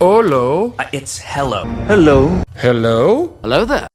Hello. It's hello. Hello. Hello. Hello there.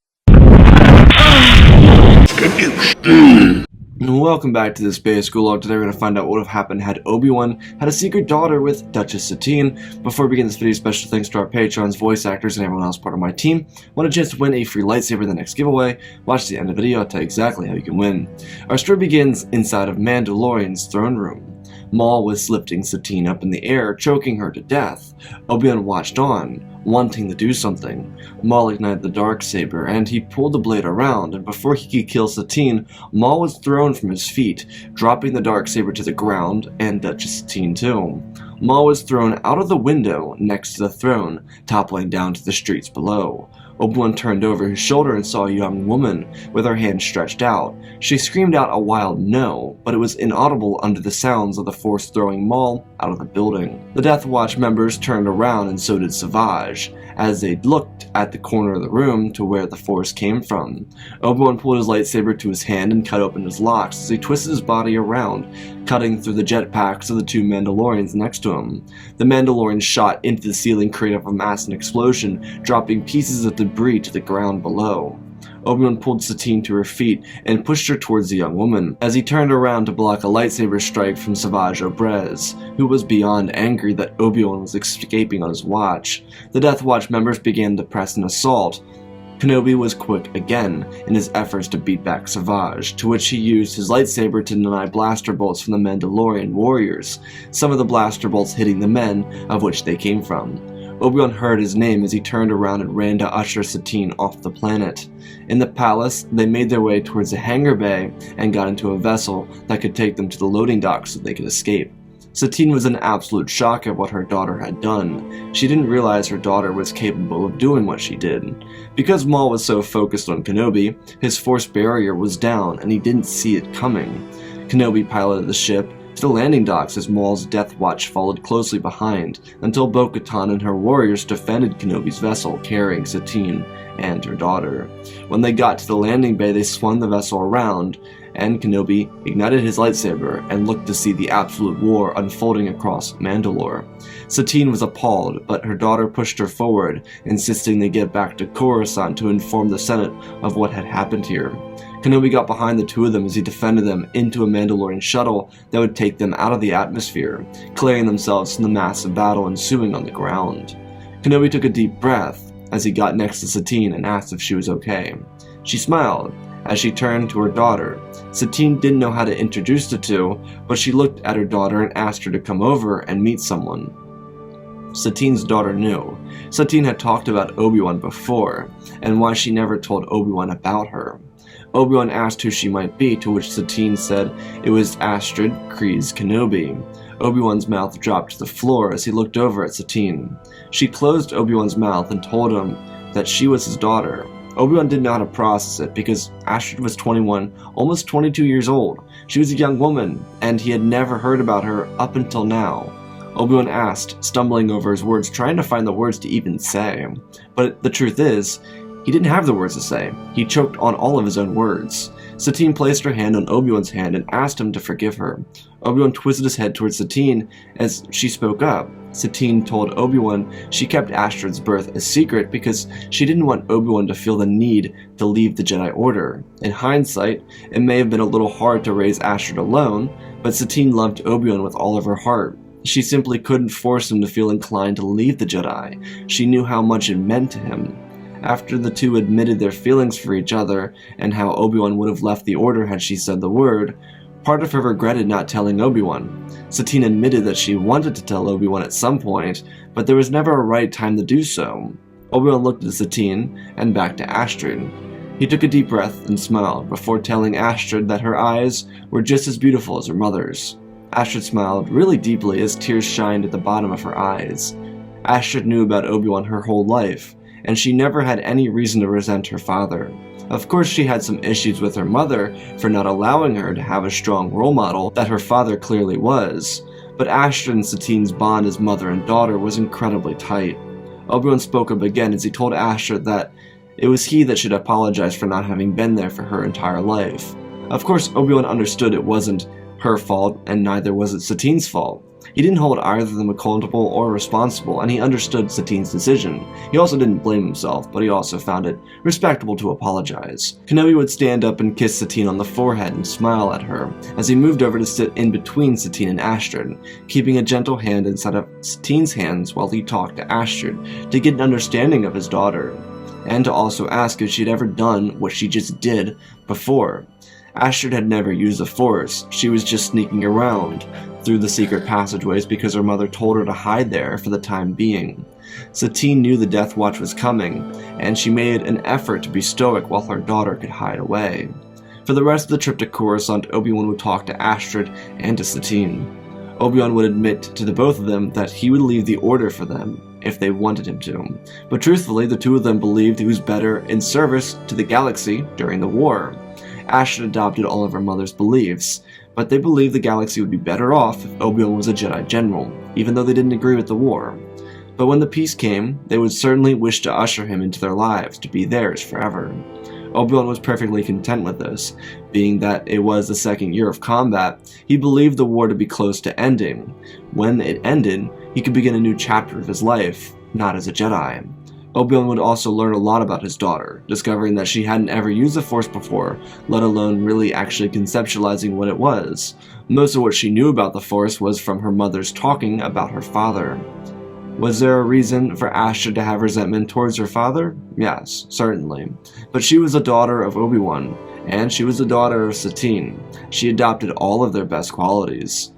Welcome back to the Space School Log. Today we're going to find out what would have happened had Obi Wan had a secret daughter with Duchess Satine. Before we begin this video, special thanks to our patrons, voice actors, and everyone else part of my team. Want a chance to win a free lightsaber in the next giveaway? Watch the end of the video, I'll tell you exactly how you can win. Our story begins inside of Mandalorian's throne room. Maul was lifting Satine up in the air, choking her to death. Obi-Wan watched on, wanting to do something. Maul ignited the darksaber, and he pulled the blade around, and before he could kill Satine, Maul was thrown from his feet, dropping the darksaber to the ground, and Duchess Satine too. Maul was thrown out of the window next to the throne, toppling down to the streets below. Obi-Wan turned over his shoulder and saw a young woman with her hand stretched out. She screamed out a wild no, but it was inaudible under the sounds of the Force throwing Maul out of the building. The Death Watch members turned around, and so did Savage, as they looked at the corner of the room to where the Force came from. Obi-Wan pulled his lightsaber to his hand and cut open his locks as he twisted his body around, cutting through the jetpacks of the two Mandalorians next to him. The Mandalorians shot into the ceiling, creating a massive explosion, dropping pieces of debris to the ground below. Obi-Wan pulled Satine to her feet and pushed her towards the young woman, as he turned around to block a lightsaber strike from Savage Obrez, who was beyond angry that Obi-Wan was escaping on his watch. The Death Watch members began to press an assault. Kenobi was quick again in his efforts to beat back Savage, to which he used his lightsaber to deny blaster bolts from the Mandalorian warriors, some of the blaster bolts hitting the men of which they came from. Obi-Wan heard his name as he turned around and ran to usher Satine off the planet. In the palace, they made their way towards the hangar bay and got into a vessel that could take them to the loading dock so they could escape. Satine was in absolute shock at what her daughter had done. She didn't realize her daughter was capable of doing what she did. Because Maul was so focused on Kenobi, his force barrier was down and he didn't see it coming. Kenobi piloted the ship to the landing docks as Maul's Death Watch followed closely behind, until Bo-Katan and her warriors defended Kenobi's vessel carrying Satine and her daughter. When they got to the landing bay, they swung the vessel around, and Kenobi ignited his lightsaber and looked to see the absolute war unfolding across Mandalore. Satine was appalled, but her daughter pushed her forward, insisting they get back to Coruscant to inform the Senate of what had happened here. Kenobi got behind the two of them as he defended them into a Mandalorian shuttle that would take them out of the atmosphere, clearing themselves from the massive battle ensuing on the ground. Kenobi took a deep breath as he got next to Satine and asked if she was okay. She smiled as she turned to her daughter. Satine didn't know how to introduce the two, but she looked at her daughter and asked her to come over and meet someone. Satine's daughter knew. Satine had talked about Obi-Wan before, and why she never told Obi-Wan about her. Obi-Wan asked who she might be, to which Satine said it was Astrid Kryze Kenobi. Obi-Wan's mouth dropped to the floor as he looked over at Satine. She closed Obi-Wan's mouth and told him that she was his daughter. Obi-Wan didn't know how to process it because Astrid was 21, almost 22 years old. She was a young woman, and he had never heard about her up until now. Obi-Wan asked, stumbling over his words, trying to find the words to even say. But the truth is, he didn't have the words to say. He choked on all of his own words. Satine placed her hand on Obi-Wan's hand and asked him to forgive her. Obi-Wan twisted his head towards Satine as she spoke up. Satine told Obi-Wan she kept Astrid's birth a secret because she didn't want Obi-Wan to feel the need to leave the Jedi Order. In hindsight, it may have been a little hard to raise Astrid alone, but Satine loved Obi-Wan with all of her heart. She simply couldn't force him to feel inclined to leave the Jedi. She knew how much it meant to him. After the two admitted their feelings for each other and how Obi-Wan would have left the Order had she said the word, part of her regretted not telling Obi-Wan. Satine admitted that she wanted to tell Obi-Wan at some point, but there was never a right time to do so. Obi-Wan looked at Satine and back to Astrid. He took a deep breath and smiled before telling Astrid that her eyes were just as beautiful as her mother's. Astrid smiled really deeply as tears shined at the bottom of her eyes. Astrid knew about Obi-Wan her whole life, and she never had any reason to resent her father. Of course, she had some issues with her mother for not allowing her to have a strong role model that her father clearly was, but Astrid and Satine's bond as mother and daughter was incredibly tight. Obi-Wan spoke up again as he told Astrid that it was he that should apologize for not having been there for her entire life. Of course, Obi-Wan understood it wasn't her fault, and neither was it Satine's fault. He didn't hold either of them accountable or responsible, and he understood Satine's decision. He also didn't blame himself, but he also found it respectable to apologize. Kenobi would stand up and kiss Satine on the forehead and smile at her, as he moved over to sit in between Satine and Astrid, keeping a gentle hand inside of Satine's hands while he talked to Astrid to get an understanding of his daughter, and to also ask if she'd ever done what she just did before. Astrid had never used the Force. She was just sneaking around through the secret passageways because her mother told her to hide there for the time being. Satine knew the Death Watch was coming, and she made an effort to be stoic while her daughter could hide away. For the rest of the trip to Coruscant, Obi Wan would talk to Astrid and to Satine. Obi Wan would admit to the both of them that he would leave the Order for them if they wanted him to, but truthfully the two of them believed he was better in service to the galaxy during the war. Astrid adopted all of her mother's beliefs, but they believed the galaxy would be better off if Obi-Wan was a Jedi General, even though they didn't agree with the war. But when the peace came, they would certainly wish to usher him into their lives, to be theirs forever. Obi-Wan was perfectly content with this, being that it was the second year of combat. He believed the war to be close to ending. When it ended, he could begin a new chapter of his life, not as a Jedi. Obi-Wan would also learn a lot about his daughter, discovering that she hadn't ever used the Force before, let alone really actually conceptualizing what it was. Most of what she knew about the Force was from her mother's talking about her father. Was there a reason for Astrid to have resentment towards her father? Yes, certainly. But she was a daughter of Obi-Wan, and she was the daughter of Satine. She adopted all of their best qualities.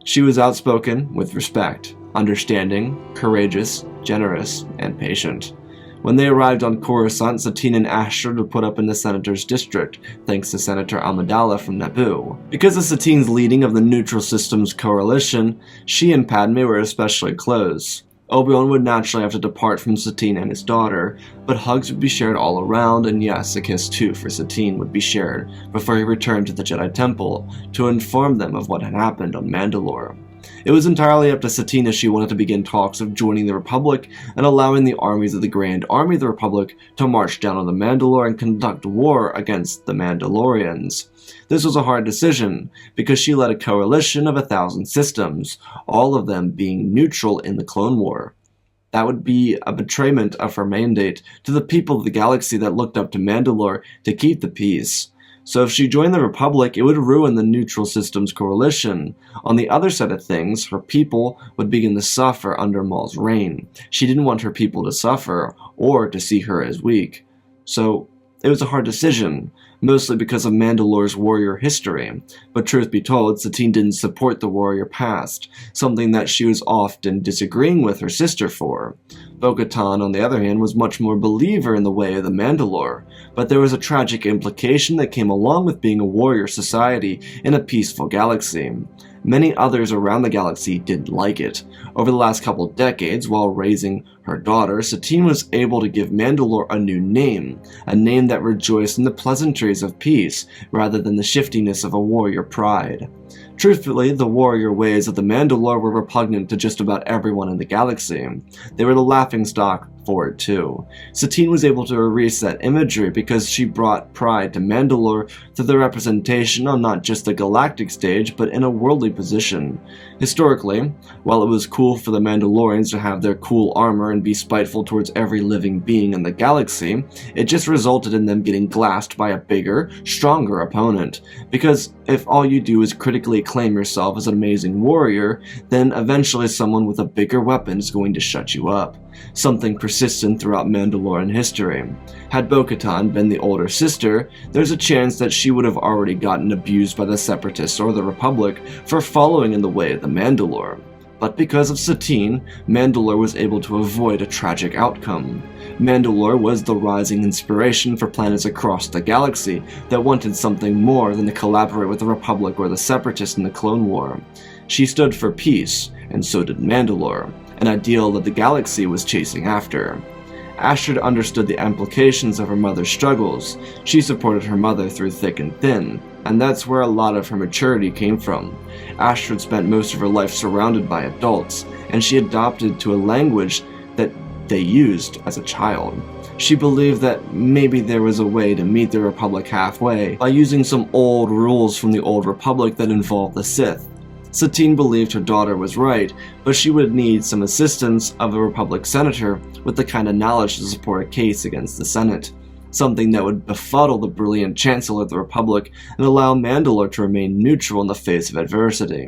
She was outspoken with respect, understanding, courageous, generous, and patient. When they arrived on Coruscant, Satine and Astrid were put up in the Senator's district, thanks to Senator Amidala from Naboo. Because of Satine's leading of the Neutral Systems Coalition, she and Padme were especially close. Obi-Wan would naturally have to depart from Satine and his daughter, but hugs would be shared all around, and yes, a kiss too for Satine would be shared before he returned to the Jedi Temple to inform them of what had happened on Mandalore. It was entirely up to Satine if she wanted to begin talks of joining the Republic and allowing the armies of the Grand Army of the Republic to march down on the Mandalore and conduct war against the Mandalorians. This was a hard decision, because she led a coalition of 1,000 systems, all of them being neutral in the Clone War. That would be a betrayment of her mandate to the people of the galaxy that looked up to Mandalore to keep the peace. So if she joined the Republic, it would ruin the Neutral Systems Coalition. On the other side of things, her people would begin to suffer under Maul's reign. She didn't want her people to suffer, or to see her as weak. So it was a hard decision, mostly because of Mandalore's warrior history. But truth be told, Satine didn't support the warrior past, something that she was often disagreeing with her sister for. Bo-Katan, on the other hand, was much more believer in the way of the Mandalore, but there was a tragic implication that came along with being a warrior society in a peaceful galaxy. Many others around the galaxy didn't like it. Over the last couple decades, while raising her daughter, Satine was able to give Mandalore a new name, a name that rejoiced in the pleasantries of peace, rather than the shiftiness of a warrior pride. Truthfully, the warrior ways of the Mandalore were repugnant to just about everyone in the galaxy. They were the laughingstock for it too. Satine was able to erase that imagery because she brought pride to Mandalore through the representation on not just the galactic stage, but in a worldly position. Historically, while it was cool for the Mandalorians to have their cool armor and be spiteful towards every living being in the galaxy, it just resulted in them getting glassed by a bigger, stronger opponent. Because if all you do is critically acclaim yourself as an amazing warrior, then eventually someone with a bigger weapon is going to shut you up. Something persistent throughout Mandalorian history. Had Bo-Katan been the older sister, there's a chance that she would have already gotten abused by the Separatists or the Republic for following in the way of the Mandalore. But because of Satine, Mandalore was able to avoid a tragic outcome. Mandalore was the rising inspiration for planets across the galaxy that wanted something more than to collaborate with the Republic or the Separatists in the Clone War. She stood for peace, and so did Mandalore, an ideal that the galaxy was chasing after. Astrid understood the implications of her mother's struggles. She supported her mother through thick and thin, and that's where a lot of her maturity came from. Astrid spent most of her life surrounded by adults, and she adopted to a language that they used as a child. She believed that maybe there was a way to meet the Republic halfway by using some old rules from the Old Republic that involved the Sith. Satine believed her daughter was right, but she would need some assistance of a Republic senator with the kind of knowledge to support a case against the Senate, something that would befuddle the brilliant Chancellor of the Republic and allow Mandalore to remain neutral in the face of adversity.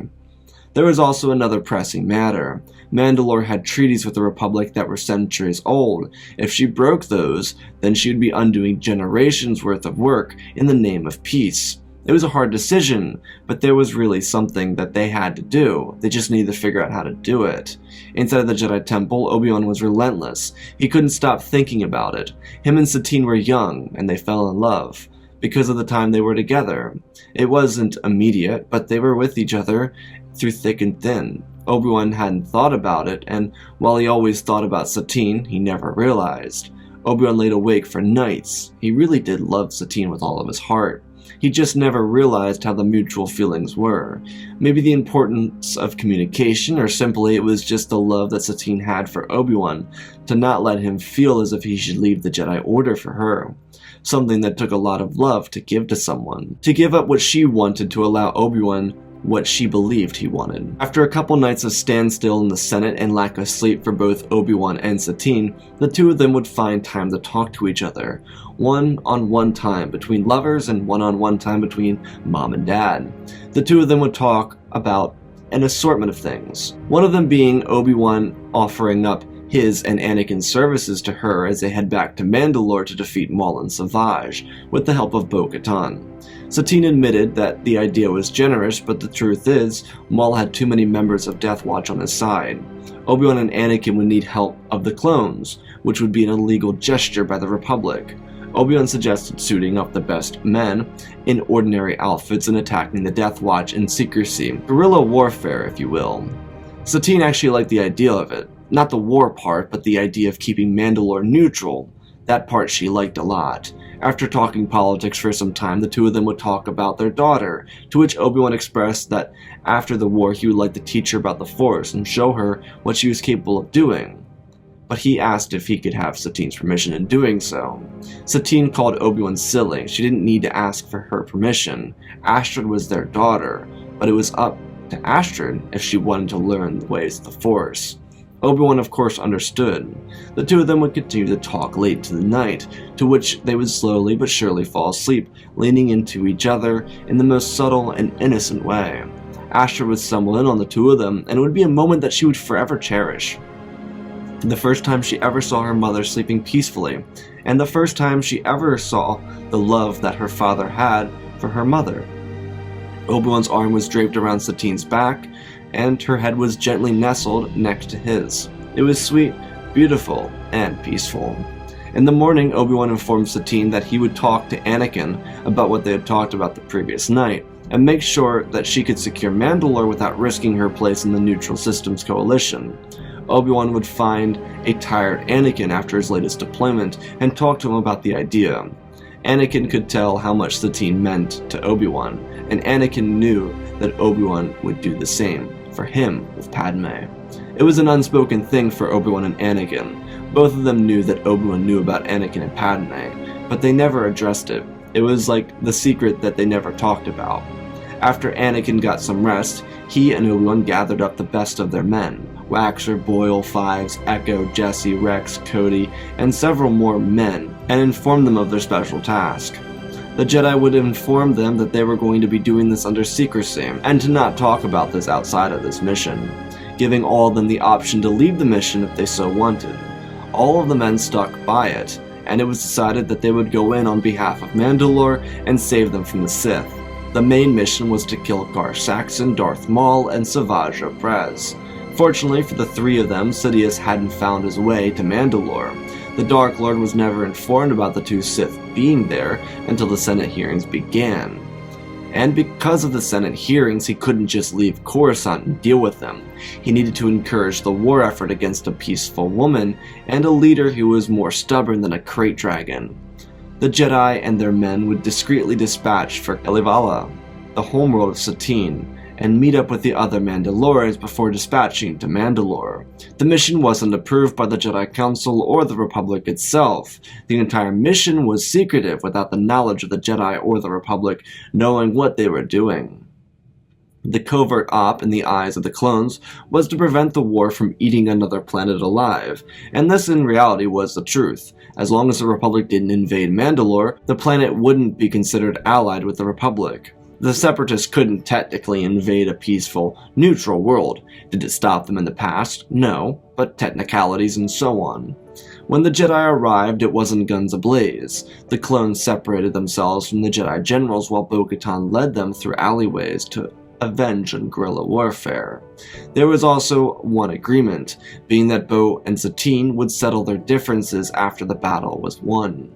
There was also another pressing matter. Mandalore had treaties with the Republic that were centuries old. If she broke those, then she would be undoing generations worth of work in the name of peace. It was a hard decision, but there was really something that they had to do. They just needed to figure out how to do it. Inside the Jedi Temple, Obi Wan was relentless. He couldn't stop thinking about it. Him and Satine were young, and they fell in love because of the time they were together. It wasn't immediate, but they were with each other through thick and thin. Obi Wan hadn't thought about it, and while he always thought about Satine, he never realized. Obi Wan laid awake for nights. He really did love Satine with all of his heart. He just never realized how the mutual feelings were. Maybe the importance of communication, or simply it was just the love that Satine had for Obi-Wan, to not let him feel as if he should leave the Jedi Order for her. Something that took a lot of love to give to someone. To give up what she wanted to allow Obi-Wan what she believed he wanted. After a couple nights of standstill in the Senate and lack of sleep for both Obi-Wan and Satine, the two of them would find time to talk to each other. One-on-one time between lovers and one-on-one time between mom and dad. The two of them would talk about an assortment of things. One of them being Obi-Wan offering up his and Anakin's services to her as they head back to Mandalore to defeat Maul and Savage, with the help of Bo-Katan. Satine admitted that the idea was generous, but the truth is, Maul had too many members of Death Watch on his side. Obi-Wan and Anakin would need help of the clones, which would be an illegal gesture by the Republic. Obi-Wan suggested suiting up the best men in ordinary outfits and attacking the Death Watch in secrecy. Guerrilla warfare, if you will. Satine actually liked the idea of it. Not the war part, but the idea of keeping Mandalore neutral. That part she liked a lot. After talking politics for some time, the two of them would talk about their daughter, to which Obi-Wan expressed that after the war he would like to teach her about the Force and show her what she was capable of doing. But he asked if he could have Satine's permission in doing so. Satine called Obi-Wan silly. She didn't need to ask for her permission. Astrid was their daughter, but it was up to Astrid if she wanted to learn the ways of the Force. Obi-Wan of course understood. The two of them would continue to talk late into the night, to which they would slowly but surely fall asleep, leaning into each other in the most subtle and innocent way. Astrid would stumble in on the two of them, and it would be a moment that she would forever cherish. The first time she ever saw her mother sleeping peacefully, and the first time she ever saw the love that her father had for her mother. Obi-Wan's arm was draped around Satine's back, and her head was gently nestled next to his. It was sweet, beautiful, and peaceful. In the morning, Obi-Wan informed Satine that he would talk to Anakin about what they had talked about the previous night, and make sure that she could secure Mandalore without risking her place in the Neutral Systems Coalition. Obi-Wan would find a tired Anakin after his latest deployment and talk to him about the idea. Anakin could tell how much Satine meant to Obi-Wan, and Anakin knew that Obi-Wan would do the same for him with Padme. It was an unspoken thing for Obi-Wan and Anakin. Both of them knew that Obi-Wan knew about Anakin and Padme, but they never addressed it. It was like the secret that they never talked about. After Anakin got some rest, he and Obi-Wan gathered up the best of their men. Waxer, Boyle, Fives, Echo, Jesse, Rex, Cody, and several more men, and informed them of their special task. The Jedi would inform them that they were going to be doing this under secrecy, and to not talk about this outside of this mission, giving all of them the option to leave the mission if they so wanted. All of the men stuck by it, and it was decided that they would go in on behalf of Mandalore and save them from the Sith. The main mission was to kill Gar Saxon, Darth Maul, and Savage Oprez. Fortunately for the three of them, Sidious hadn't found his way to Mandalore. The Dark Lord was never informed about the two Sith being there until the Senate hearings began. And because of the Senate hearings, he couldn't just leave Coruscant and deal with them. He needed to encourage the war effort against a peaceful woman and a leader who was more stubborn than a crate dragon. The Jedi and their men would discreetly dispatch for Kalevala, the homeworld of Satine, and meet up with the other Mandalorians before dispatching to Mandalore. The mission wasn't approved by the Jedi Council or the Republic itself. The entire mission was secretive without the knowledge of the Jedi or the Republic knowing what they were doing. The covert op in the eyes of the clones was to prevent the war from eating another planet alive, and this in reality was the truth. As long as the Republic didn't invade Mandalore, the planet wouldn't be considered allied with the Republic. The Separatists couldn't technically invade a peaceful, neutral world. Did it stop them in the past? No, but technicalities and so on. When the Jedi arrived, it wasn't guns ablaze. The clones separated themselves from the Jedi generals while Bo-Katan led them through alleyways to avenge and guerrilla warfare. There was also one agreement, being that Bo and Satine would settle their differences after the battle was won.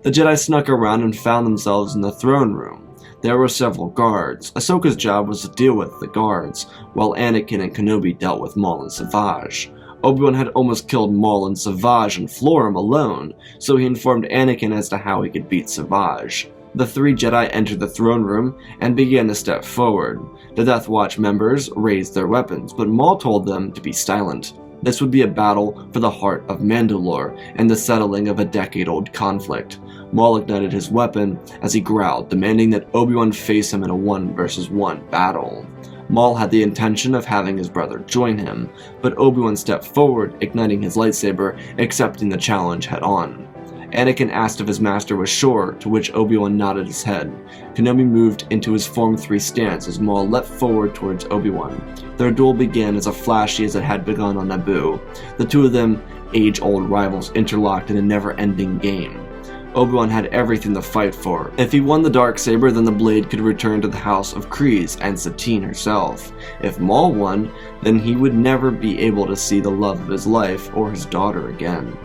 The Jedi snuck around and found themselves in the throne room. There were several guards. Ahsoka's job was to deal with the guards, while Anakin and Kenobi dealt with Maul and Savage. Obi-Wan had almost killed Maul and Savage and Florum alone, so he informed Anakin as to how he could beat Savage. The three Jedi entered the throne room and began to step forward. The Death Watch members raised their weapons, but Maul told them to be silent. This would be a battle for the heart of Mandalore and the settling of a decade-old conflict. Maul ignited his weapon as he growled, demanding that Obi-Wan face him in a 1-versus-1 battle. Maul had the intention of having his brother join him, but Obi-Wan stepped forward, igniting his lightsaber, accepting the challenge head-on. Anakin asked if his master was sure, to which Obi-Wan nodded his head. Kenobi moved into his Form 3 stance as Maul leapt forward towards Obi-Wan. Their duel began as flashy as it had begun on Naboo. The two of them, age-old rivals, interlocked in a never-ending game. Obi-Wan had everything to fight for. If he won the Darksaber, then the blade could return to the House of Kryze and Satine herself. If Maul won, then he would never be able to see the love of his life or his daughter again.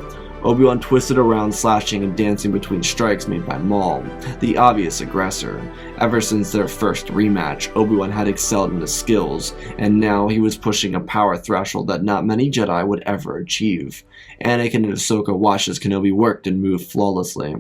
Obi-Wan twisted around, slashing and dancing between strikes made by Maul, the obvious aggressor. Ever since their first rematch, Obi-Wan had excelled in his skills, and now he was pushing a power threshold that not many Jedi would ever achieve. Anakin and Ahsoka watched as Kenobi worked and moved flawlessly.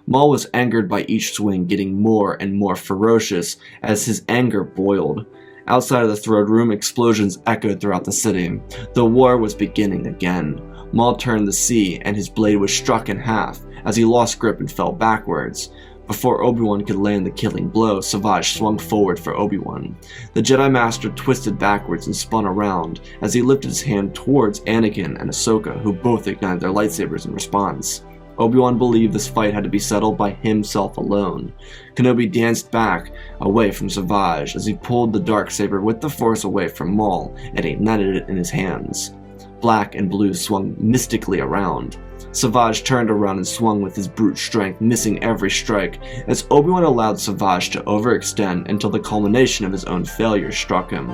Maul was angered by each swing getting more and more ferocious as his anger boiled. Outside of the throne room, explosions echoed throughout the city. The war was beginning again. Maul turned to see, and his blade was struck in half as he lost grip and fell backwards. Before Obi-Wan could land the killing blow, Savage swung forward for Obi-Wan. The Jedi Master twisted backwards and spun around as he lifted his hand towards Anakin and Ahsoka, who both ignited their lightsabers in response. Obi-Wan believed this fight had to be settled by himself alone. Kenobi danced back away from Savage as he pulled the Darksaber with the Force away from Maul and ignited it in his hands. Black and blue swung mystically around. Savage turned around and swung with his brute strength, missing every strike, as Obi-Wan allowed Savage to overextend until the culmination of his own failure struck him.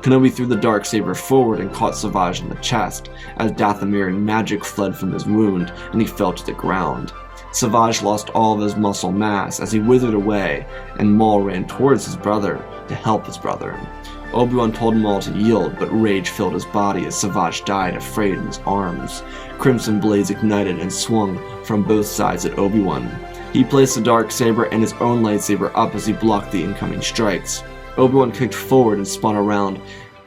Kenobi threw the Darksaber forward and caught Savage in the chest, as Dathomir magic fled from his wound and he fell to the ground. Savage lost all of his muscle mass as he withered away, and Maul ran towards his brother to help his brother. Obi-Wan told Maul to yield, but rage filled his body as Savage died afraid in his arms. Crimson blades ignited and swung from both sides at Obi-Wan. He placed the Darksaber and his own lightsaber up as he blocked the incoming strikes. Obi-Wan kicked forward and spun around,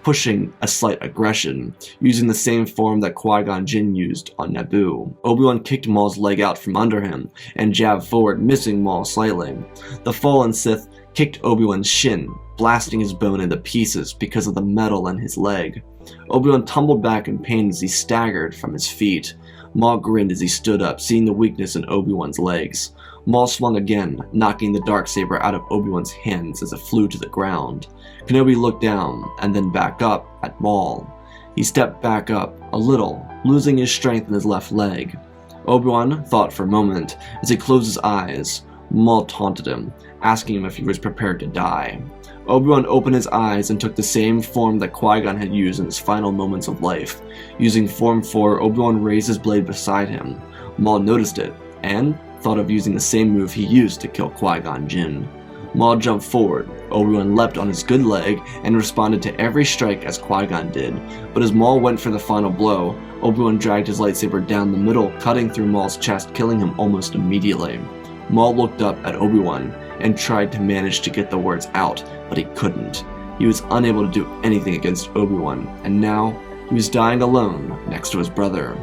pushing a slight aggression, using the same form that Qui-Gon Jinn used on Naboo. Obi-Wan kicked Maul's leg out from under him and jabbed forward, missing Maul slightly. The fallen Sith kicked Obi-Wan's shin, blasting his bone into pieces because of the metal in his leg. Obi-Wan tumbled back in pain as he staggered from his feet. Maul grinned as he stood up, seeing the weakness in Obi-Wan's legs. Maul swung again, knocking the Darksaber out of Obi-Wan's hands as it flew to the ground. Kenobi looked down, and then back up at Maul. He stepped back up, a little, losing his strength in his left leg. Obi-Wan thought for a moment as he closed his eyes. Maul taunted him, asking him if he was prepared to die. Obi-Wan opened his eyes and took the same form that Qui-Gon had used in his final moments of life. Using Form 4, Obi-Wan raised his blade beside him. Maul noticed it, and thought of using the same move he used to kill Qui-Gon Jinn. Maul jumped forward. Obi-Wan leapt on his good leg and responded to every strike as Qui-Gon did, but as Maul went for the final blow, Obi-Wan dragged his lightsaber down the middle, cutting through Maul's chest, killing him almost immediately. Maul looked up at Obi-Wan and tried to manage to get the words out, but he couldn't. He was unable to do anything against Obi-Wan, and now he was dying alone next to his brother.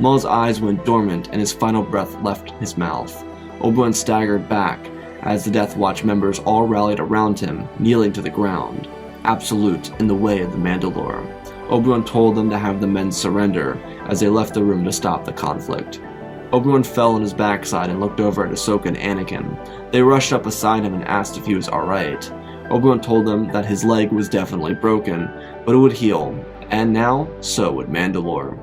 Maul's eyes went dormant and his final breath left his mouth. Obi-Wan staggered back as the Death Watch members all rallied around him, kneeling to the ground. absolute in the way of the Mandalore. Obi-Wan told them to have the men surrender as they left the room to stop the conflict. Obi-Wan fell on his backside and looked over at Ahsoka and Anakin. They rushed up beside him and asked if he was alright. Obi-Wan told them that his leg was definitely broken, but it would heal, and now, so would Mandalore.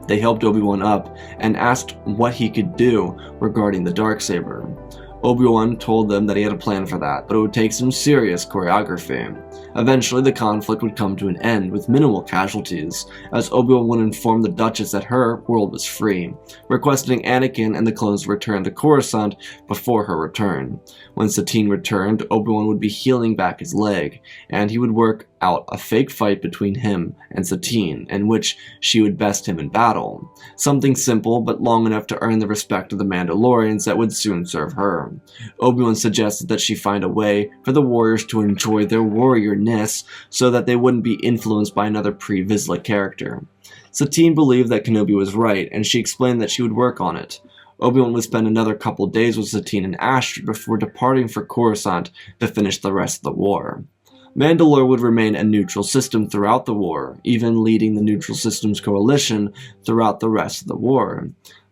They helped Obi-Wan up and asked what he could do regarding the Darksaber. Obi-Wan told them that he had a plan for that, but it would take some serious choreography. Eventually, the conflict would come to an end with minimal casualties, as Obi-Wan would inform the Duchess that her world was free, requesting Anakin and the clones return to Coruscant before her return. When Satine returned, Obi-Wan would be healing back his leg, and he would work out a fake fight between him and Satine, in which she would best him in battle. Something simple, but long enough to earn the respect of the Mandalorians that would soon serve her. Obi-Wan suggested that she find a way for the warriors to enjoy their warriorness so that they wouldn't be influenced by another pre-Vizsla character. Satine believed that Kenobi was right, and she explained that she would work on it. Obi-Wan would spend another couple days with Satine and Astrid before departing for Coruscant to finish the rest of the war. Mandalore would remain a neutral system throughout the war, even leading the Neutral Systems Coalition throughout the rest of the war.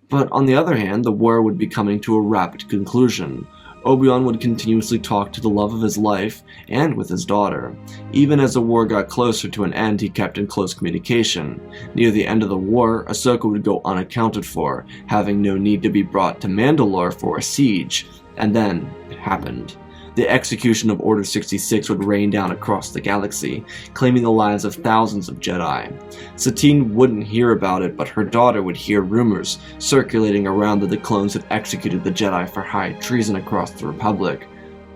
But on the other hand, the war would be coming to a rapid conclusion. Obi-Wan would continuously talk to the love of his life and with his daughter. Even as the war got closer to an end, he kept in close communication. Near the end of the war, Ahsoka would go unaccounted for, having no need to be brought to Mandalore for a siege. And then, it happened. The execution of Order 66 would rain down across the galaxy, claiming the lives of thousands of Jedi. Satine wouldn't hear about it, but her daughter would hear rumors circulating around that the clones had executed the Jedi for high treason across the Republic.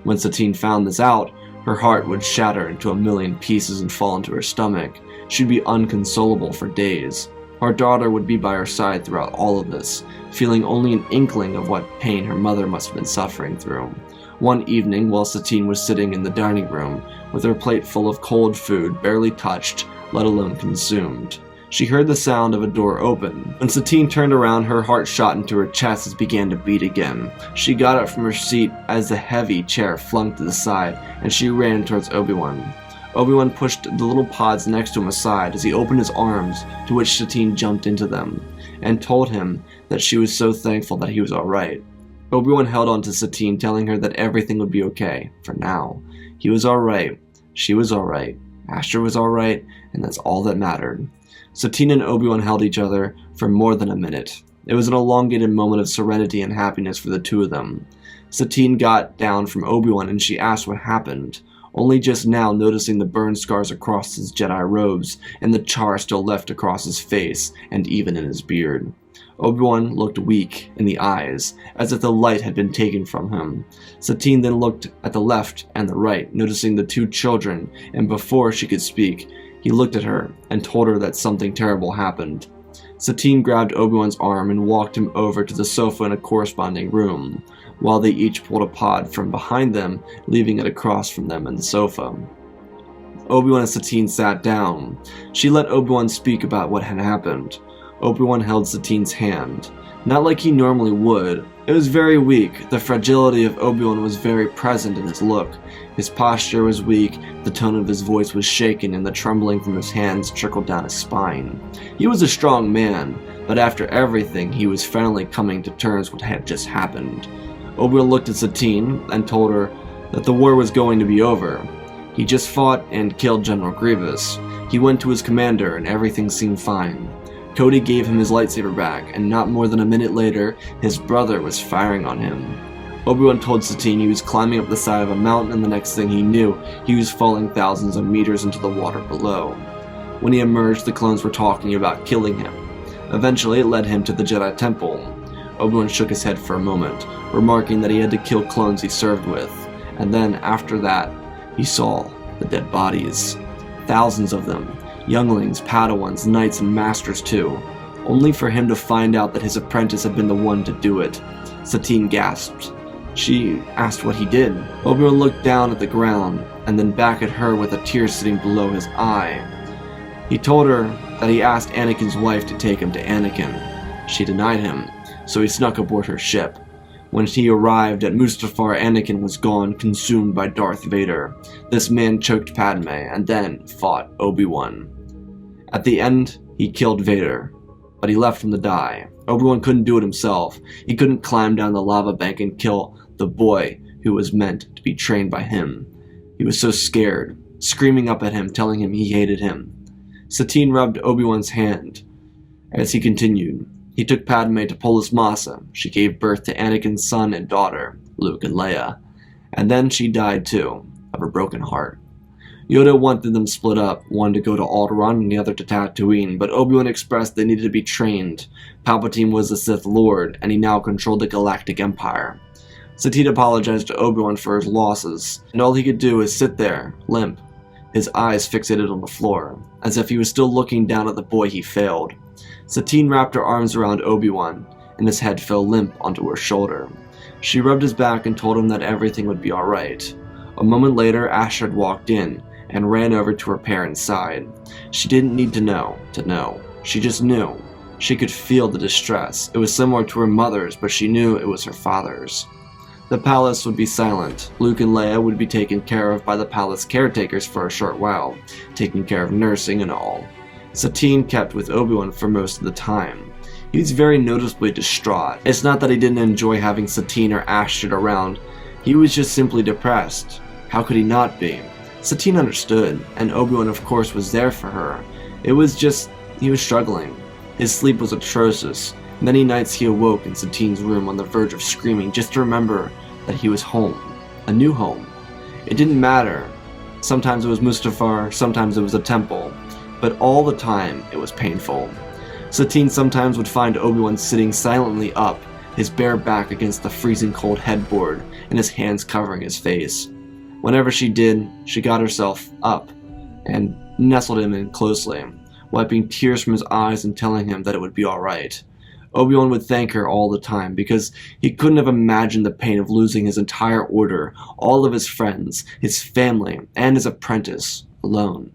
When Satine found this out, her heart would shatter into a million pieces and fall into her stomach. She'd be unconsolable for days. Her daughter would be by her side throughout all of this, feeling only an inkling of what pain her mother must have been suffering through. One evening, while Satine was sitting in the dining room, with her plate full of cold food barely touched, let alone consumed, she heard the sound of a door open. When Satine turned around, her heart shot into her chest as it began to beat again. She got up from her seat as the heavy chair flung to the side, and she ran towards Obi-Wan. Obi-Wan pushed the little pods next to him aside as he opened his arms, to which Satine jumped into them, and told him that she was so thankful that he was alright. Obi-Wan held on to Satine, telling her that everything would be okay, for now. He was alright, she was alright, Astrid was alright, and that's all that mattered. Satine and Obi-Wan held each other for more than a minute. It was an elongated moment of serenity and happiness for the two of them. Satine got down from Obi-Wan and she asked what happened, only just now noticing the burn scars across his Jedi robes and the char still left across his face and even in his beard. Obi-Wan looked weak in the eyes, as if the light had been taken from him. Satine then looked at the left and the right, noticing the two children, and before she could speak, he looked at her and told her that something terrible happened. Satine grabbed Obi-Wan's arm and walked him over to the sofa in a corresponding room, while they each pulled a pod from behind them, leaving it across from them in the sofa. Obi-Wan and Satine sat down. She let Obi-Wan speak about what had happened. Obi-Wan held Satine's hand, not like he normally would. It was very weak. The fragility of Obi-Wan was very present in his look. His posture was weak, the tone of his voice was shaken, and the trembling from his hands trickled down his spine. He was a strong man, but after everything, he was finally coming to terms with what had just happened. Obi-Wan looked at Satine and told her that the war was going to be over. He just fought and killed General Grievous. He went to his commander and everything seemed fine. Cody gave him his lightsaber back, and not more than a minute later, his brother was firing on him. Obi-Wan told Satine he was climbing up the side of a mountain, and the next thing he knew, he was falling thousands of meters into the water below. When he emerged, the clones were talking about killing him. Eventually, it led him to the Jedi Temple. Obi-Wan shook his head for a moment, remarking that he had to kill clones he served with, and then, after that, he saw the dead bodies. Thousands of them. Younglings, Padawans, knights, and masters too, only for him to find out that his apprentice had been the one to do it. Satine gasped. She asked what he did. Obi-Wan looked down at the ground, and then back at her with a tear sitting below his eye. He told her that he asked Anakin's wife to take him to Anakin. She denied him, so he snuck aboard her ship. When he arrived at Mustafar, Anakin was gone, consumed by Darth Vader. This man choked Padme and then fought Obi Wan. At the end, he killed Vader, but he left him to die. Obi Wan couldn't do it himself. He couldn't climb down the lava bank and kill the boy who was meant to be trained by him. He was so scared, screaming up at him, telling him he hated him. Satine rubbed Obi Wan's hand as he continued. He took Padme to Polis Massa. She gave birth to Anakin's son and daughter, Luke and Leia. And then she died too, of a broken heart. Yoda wanted them split up, one to go to Alderaan and the other to Tatooine, but Obi-Wan expressed they needed to be trained. Palpatine was the Sith Lord, and he now controlled the Galactic Empire. Satine apologized to Obi-Wan for his losses, and all he could do was sit there, limp, his eyes fixated on the floor, as if he was still looking down at the boy he failed. Satine wrapped her arms around Obi-Wan, and his head fell limp onto her shoulder. She rubbed his back and told him that everything would be alright. A moment later, Astrid walked in and ran over to her parents' side. She didn't need to know. She just knew. She could feel the distress. It was similar to her mother's, but she knew it was her father's. The palace would be silent. Luke and Leia would be taken care of by the palace caretakers for a short while, taking care of nursing and all. Satine kept with Obi-Wan for most of the time. He was very noticeably distraught. It's not that he didn't enjoy having Satine or Astrid around. He was just simply depressed. How could he not be? Satine understood, and Obi-Wan of course was there for her. It was just, he was struggling. His sleep was atrocious. Many nights he awoke in Satine's room on the verge of screaming just to remember that he was home. A new home. It didn't matter. Sometimes it was Mustafar, sometimes it was a temple. But all the time it was painful. Satine sometimes would find Obi-Wan sitting silently up, his bare back against the freezing cold headboard, and his hands covering his face. Whenever she did, she got herself up and nestled him in closely, wiping tears from his eyes and telling him that it would be alright. Obi-Wan would thank her all the time because he couldn't have imagined the pain of losing his entire order, all of his friends, his family, and his apprentice, alone.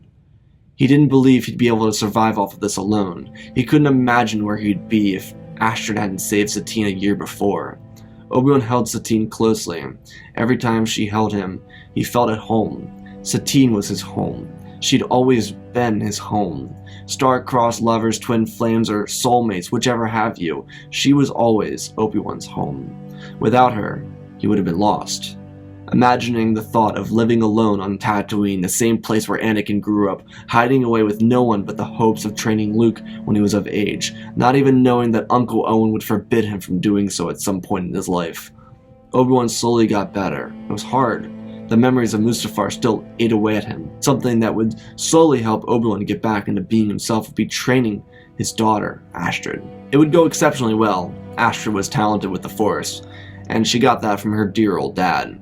He didn't believe he'd be able to survive off of this alone. He couldn't imagine where he'd be if Astrid hadn't saved Satine a year before. Obi-Wan held Satine closely. Every time she held him, he felt at home. Satine was his home. She'd always been his home. Star-crossed lovers, twin flames, or soulmates, whichever have you, she was always Obi-Wan's home. Without her, he would have been lost. Imagining the thought of living alone on Tatooine, the same place where Anakin grew up, hiding away with no one but the hopes of training Luke when he was of age, not even knowing that Uncle Owen would forbid him from doing so at some point in his life. Obi-Wan slowly got better. It was hard. The memories of Mustafar still ate away at him. Something that would slowly help Obi-Wan get back into being himself would be training his daughter, Astrid. It would go exceptionally well. Astrid was talented with the Force, and she got that from her dear old dad.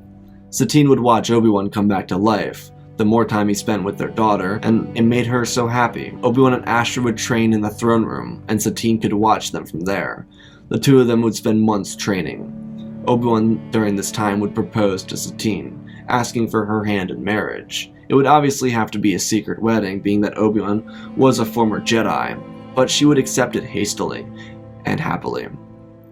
Satine would watch Obi-Wan come back to life, the more time he spent with their daughter, and it made her so happy. Obi-Wan and Astrid would train in the throne room, and Satine could watch them from there. The two of them would spend months training. Obi-Wan during this time would propose to Satine, asking for her hand in marriage. It would obviously have to be a secret wedding, being that Obi-Wan was a former Jedi, but she would accept it hastily and happily.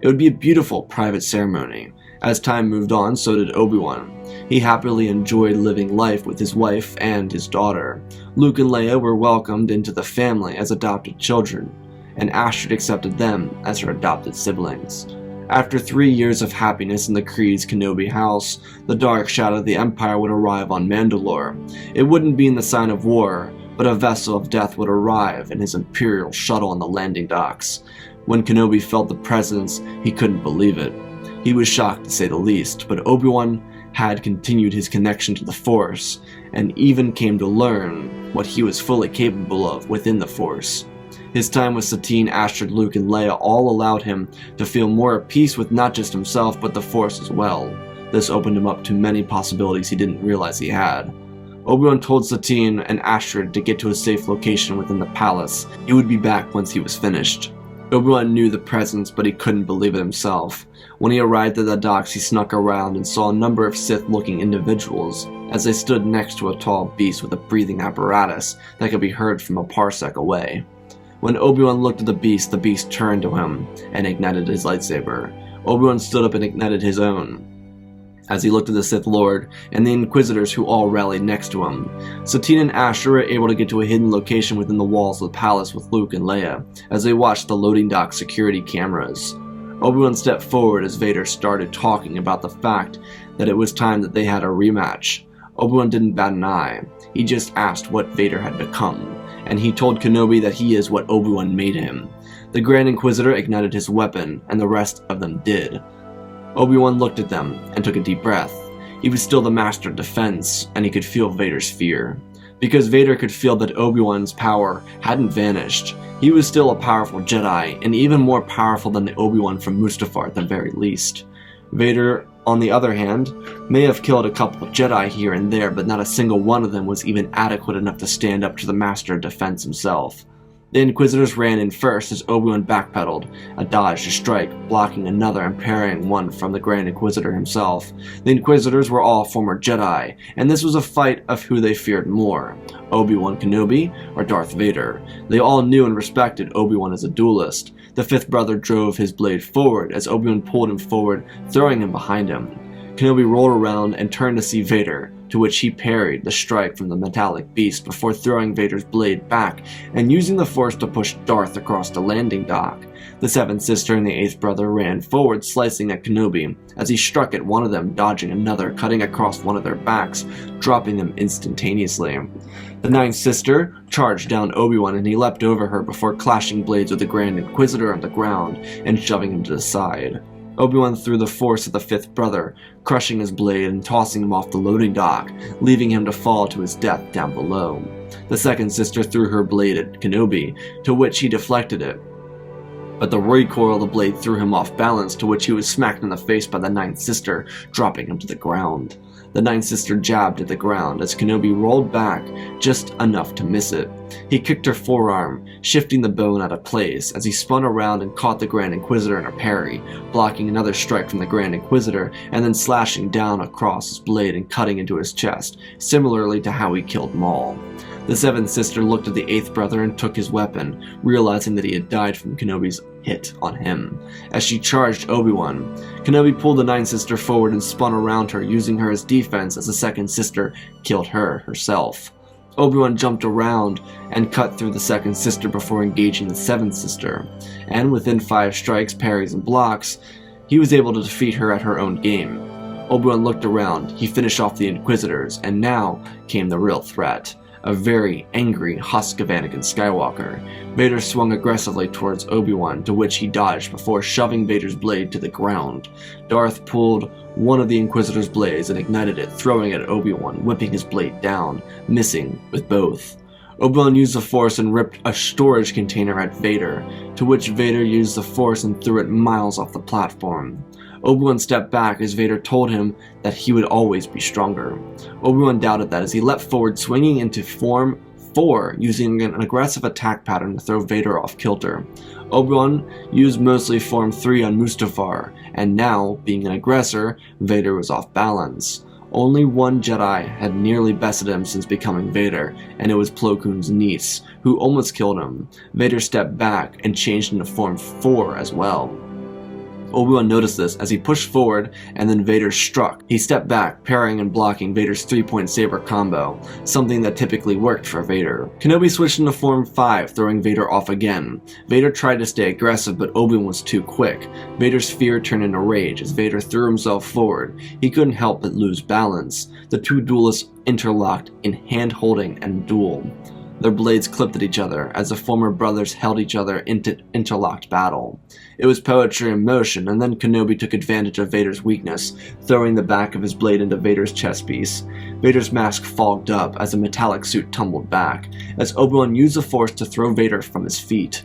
It would be a beautiful private ceremony. As time moved on, so did Obi-Wan. He happily enjoyed living life with his wife and his daughter. Luke and Leia were welcomed into the family as adopted children, and Astrid accepted them as her adopted siblings. After 3 years of happiness in the Kree's Kenobi house, the dark shadow of the Empire would arrive on Mandalore. It wouldn't be in the sign of war, but a vessel of death would arrive in his Imperial shuttle on the landing docks. When Kenobi felt the presence, he couldn't believe it. He was shocked to say the least, but Obi-Wan had continued his connection to the Force, and even came to learn what he was fully capable of within the Force. His time with Satine, Astrid, Luke, and Leia all allowed him to feel more at peace with not just himself, but the Force as well. This opened him up to many possibilities he didn't realize he had. Obi-Wan told Satine and Astrid to get to a safe location within the palace. He would be back once he was finished. Obi-Wan knew the presence, but he couldn't believe it himself. When he arrived at the docks, he snuck around and saw a number of Sith-looking individuals as they stood next to a tall beast with a breathing apparatus that could be heard from a parsec away. When Obi-Wan looked at the beast turned to him and ignited his lightsaber. Obi-Wan stood up and ignited his own as he looked at the Sith Lord and the Inquisitors who all rallied next to him. Satine and Asher were able to get to a hidden location within the walls of the palace with Luke and Leia as they watched the loading dock security cameras. Obi-Wan stepped forward as Vader started talking about the fact that it was time that they had a rematch. Obi-Wan didn't bat an eye. He just asked what Vader had become, and he told Kenobi that he is what Obi-Wan made him. The Grand Inquisitor ignited his weapon, and the rest of them did. Obi-Wan looked at them and took a deep breath. He was still the master of defense, and he could feel Vader's fear. Because Vader could feel that Obi-Wan's power hadn't vanished, he was still a powerful Jedi, and even more powerful than the Obi-Wan from Mustafar at the very least. Vader, on the other hand, may have killed a couple of Jedi here and there, but not a single one of them was even adequate enough to stand up to the master of defense himself. The Inquisitors ran in first as Obi-Wan backpedaled, a dodge to strike, blocking another and parrying one from the Grand Inquisitor himself. The Inquisitors were all former Jedi, and this was a fight of who they feared more, Obi-Wan Kenobi or Darth Vader. They all knew and respected Obi-Wan as a duelist. The fifth brother drove his blade forward as Obi-Wan pulled him forward, throwing him behind him. Kenobi rolled around and turned to see Vader, to which he parried the strike from the metallic beast before throwing Vader's blade back and using the Force to push Darth across the landing dock. The seventh sister and the eighth brother ran forward, slicing at Kenobi, as he struck at one of them, dodging another, cutting across one of their backs, dropping them instantaneously. The ninth sister charged down Obi-Wan and he leapt over her before clashing blades with the Grand Inquisitor on the ground and shoving him to the side. Obi-Wan threw the Force at the fifth brother, crushing his blade and tossing him off the loading dock, leaving him to fall to his death down below. The second sister threw her blade at Kenobi, to which he deflected it, but the recoil of the blade threw him off balance, to which he was smacked in the face by the ninth sister, dropping him to the ground. The ninth sister jabbed at the ground as Kenobi rolled back just enough to miss it. He kicked her forearm, shifting the bone out of place as he spun around and caught the Grand Inquisitor in a parry, blocking another strike from the Grand Inquisitor and then slashing down across his blade and cutting into his chest, similarly to how he killed Maul. The seventh sister looked at the eighth brother and took his weapon, realizing that he had died from Kenobi's hit on him. As she charged Obi-Wan, Kenobi pulled the ninth sister forward and spun around her, using her as defense as the second sister killed her herself. Obi-Wan jumped around and cut through the second sister before engaging the seventh sister, and within 5 strikes, parries, and blocks, he was able to defeat her at her own game. Obi-Wan looked around, he finished off the Inquisitors, and now came the real threat. A very angry husk of Anakin Skywalker. Vader swung aggressively towards Obi-Wan, to which he dodged before shoving Vader's blade to the ground. Darth pulled one of the Inquisitor's blades and ignited it, throwing it at Obi-Wan, whipping his blade down, missing with both. Obi-Wan used the Force and ripped a storage container at Vader, to which Vader used the Force and threw it miles off the platform. Obi-Wan stepped back as Vader told him that he would always be stronger. Obi-Wan doubted that as he leapt forward, swinging into Form 4, using an aggressive attack pattern to throw Vader off kilter. Obi-Wan used mostly Form 3 on Mustafar, and now, being an aggressor, Vader was off balance. Only one Jedi had nearly bested him since becoming Vader, and it was Plo Koon's niece, who almost killed him. Vader stepped back and changed into Form 4 as well. Obi-Wan noticed this as he pushed forward and then Vader struck. He stepped back, parrying and blocking Vader's 3-point saber combo, something that typically worked for Vader. Kenobi switched into Form 5, throwing Vader off again. Vader tried to stay aggressive, but Obi-Wan was too quick. Vader's fear turned into rage as Vader threw himself forward. He couldn't help but lose balance. The two duelists interlocked in hand-holding and duel. Their blades clipped at each other as the former brothers held each other into interlocked battle. It was poetry in motion, and then Kenobi took advantage of Vader's weakness, throwing the back of his blade into Vader's chest piece. Vader's mask fogged up as a metallic suit tumbled back, as Obi-Wan used the Force to throw Vader from his feet.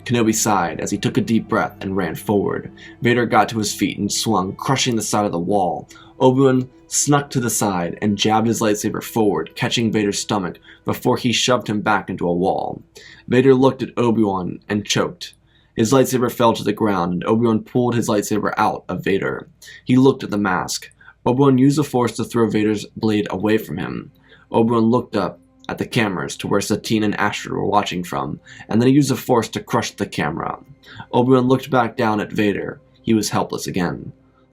Kenobi sighed as he took a deep breath and ran forward. Vader got to his feet and swung, crushing the side of the wall. Obi-Wan snuck to the side and jabbed his lightsaber forward, catching Vader's stomach before he shoved him back into a wall. Vader looked at Obi-Wan and choked. His lightsaber fell to the ground, and Obi-Wan pulled his lightsaber out of Vader. He looked at the mask. Obi-Wan used the Force to throw Vader's blade away from him. Obi-Wan looked up at the cameras to where Satine and Asher were watching from, and then he used the Force to crush the camera. Obi-Wan looked back down at Vader. he was helpless again.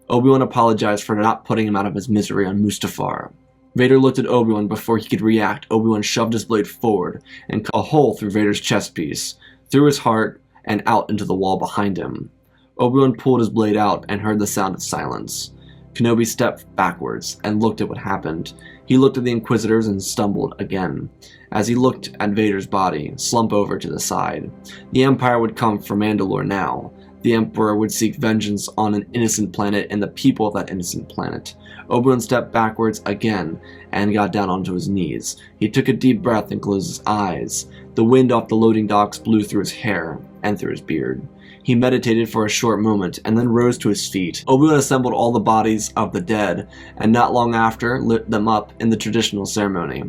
Obi-Wan apologized for not putting him out of his misery on Mustafar. Vader looked at Obi-Wan before he could react. Obi-Wan shoved his blade forward and cut a hole through Vader's chest piece, through his heart, and out into the wall behind him. Obi-Wan pulled his blade out and heard the sound of silence. Kenobi stepped backwards and looked at what happened. He looked at the Inquisitors and stumbled again. As he looked at Vader's body, slump over to the side. The Empire would come for Mandalore now. The Emperor would seek vengeance on an innocent planet and the people of that innocent planet. Obi-Wan stepped backwards again and got down onto his knees. He took a deep breath and closed his eyes. The wind off the loading docks blew through his hair and through his beard. He meditated for a short moment and then rose to his feet. Obi-Wan assembled all the bodies of the dead and not long after lit them up in the traditional ceremony.